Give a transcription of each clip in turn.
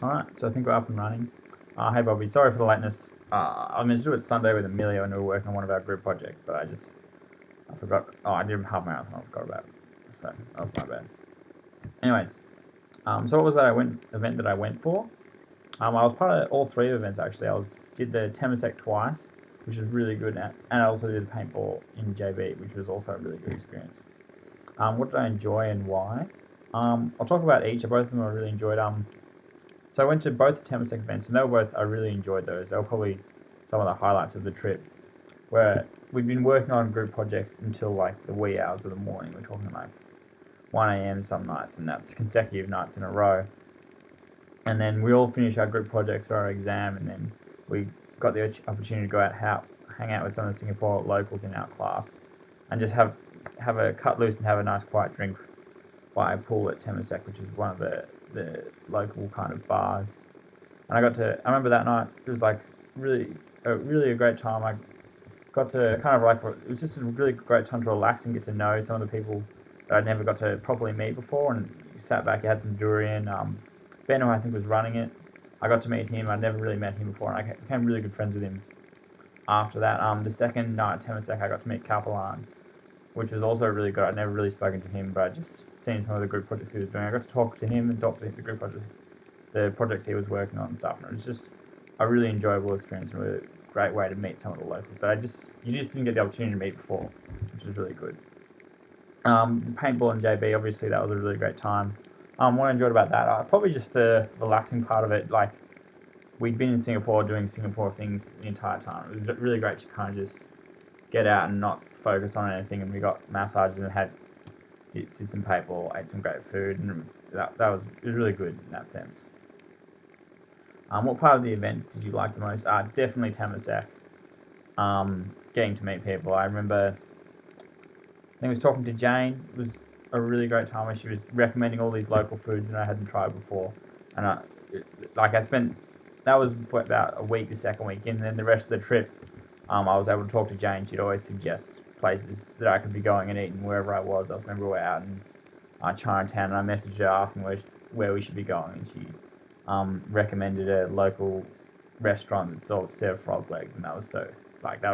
Alright, so I think we're up and running. Hey Bobby, sorry for the lateness. I meant to do it Sunday with Amelia when we were working on one of our group projects, but I forgot. Oh, I did half marathon, I forgot about it. So that was my bad. Anyways, so what was that event that I went for? I was part of all three events actually. Did the Temasek twice, which was really good, and I also did the paintball in JB, which was also a really good experience. What did I enjoy and why? I'll talk about each. Both of them I really enjoyed. So I went to both the Temasek events, and I really enjoyed those. They were probably some of the highlights of the trip, where we'd been working on group projects until like the wee hours of the morning. We're talking like 1 a.m. some nights, and that's consecutive nights in a row. And then we all finished our group projects or our exam, and then we got the opportunity to go out, hang out with some of the Singapore locals in our class, and just have a cut loose and have a nice quiet drink by a pool at Temasek, which is one of the local kind of bars. And I remember that night, it was like really a great time. I got to kind of like, it was just a really great time to relax and get to know some of the people that I'd never got to properly meet before. And you sat back, you had some durian. Ben, who I think was running it, I got to meet him. I'd never really met him before, and I became really good friends with him after that. The second night at Temasek, I got to meet Kapalan, which was also really good. I'd never really spoken to him, but I'd just seen some of the group projects he was doing. I got to talk to him and talk to the projects he was working on and stuff, and it was just a really enjoyable experience and a great way to meet some of the locals that you just didn't get the opportunity to meet before, which was really good. Paintball and JB, obviously that was a really great time. What I enjoyed about that, probably just the relaxing part of it. Like, we'd been in Singapore doing Singapore things the entire time. It was really great to kind of just get out and not focus on anything. And we got massages and did some paintball, ate some great food, and it was really good in that sense. What part of the event did you like the most? Definitely Temasek. Getting to meet people. I remember I was talking to Jane. It was a really great time where she was recommending all these local foods that I hadn't tried before. And that was for about a week, the second week, and then the rest of the trip, I was able to talk to Jane. She'd always suggest places that I could be going and eating wherever I was. I remember we were out in Chinatown, and I messaged her asking where we should be going, and she recommended a local restaurant that served frog legs, and that was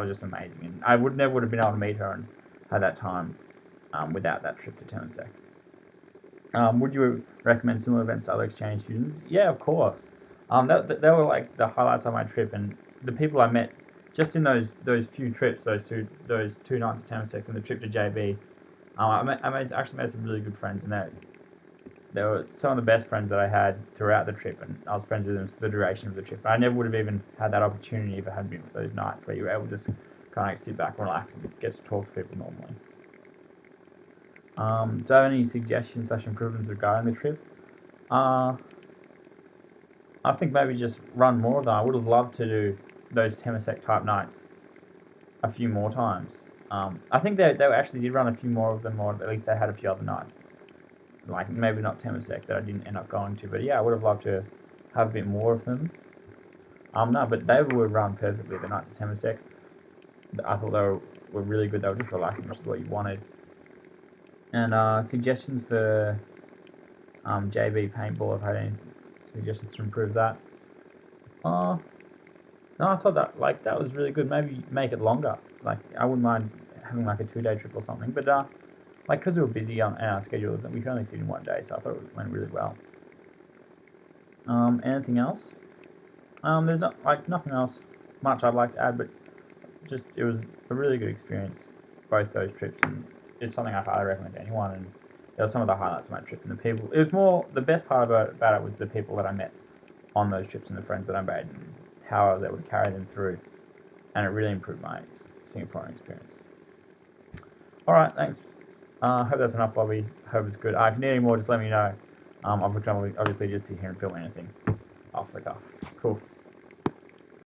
just amazing. And I never would have been able to meet her and have that time without that trip to Temasek. Would you recommend similar events to other exchange students? Yeah, of course. They were like the highlights of my trip, and the people I met just in those few trips, those two nights at Temasek and the trip to JB. Actually made some really good friends, and they were some of the best friends that I had throughout the trip, and I was friends with them for the duration of the trip. I never would have even had that opportunity if it hadn't been for those nights where you were able to just kind of sit back and relax and get to talk to people normally. Do I have any suggestions / improvements regarding the trip? I think maybe just run more of them. I would have loved to do those Temasek type nights a few more times. I think they actually did run a few more of them, or at least they had a few other nights. Like maybe not Temasek that I didn't end up going to, but yeah, I would have loved to have a bit more of them. No, but they were run perfectly the nights at Temasek. I thought they were really good. They were just relaxing, which is what you wanted. And suggestions for JB paintball. If I had any suggestions to improve that. No, I thought that was really good. Maybe make it longer. Like, I wouldn't mind having like a 2-day trip or something. But because we were busy on our schedules, and we could only fit in one day, so I thought it went really well. Anything else? There's nothing else much I'd like to add, but just it was a really good experience, both those trips, and it's something I highly recommend to anyone. And there were some of the highlights of my trip, and the people. It was more the best part about it was the people that I met on those trips and the friends that I made, and how I was able to carry them through, and it really improved my Singaporean experience. All right, thanks. Hope that's enough, Bobby. Hope it's good. If you need any more, just let me know. I'll obviously just sit here and film anything off the cuff. Cool.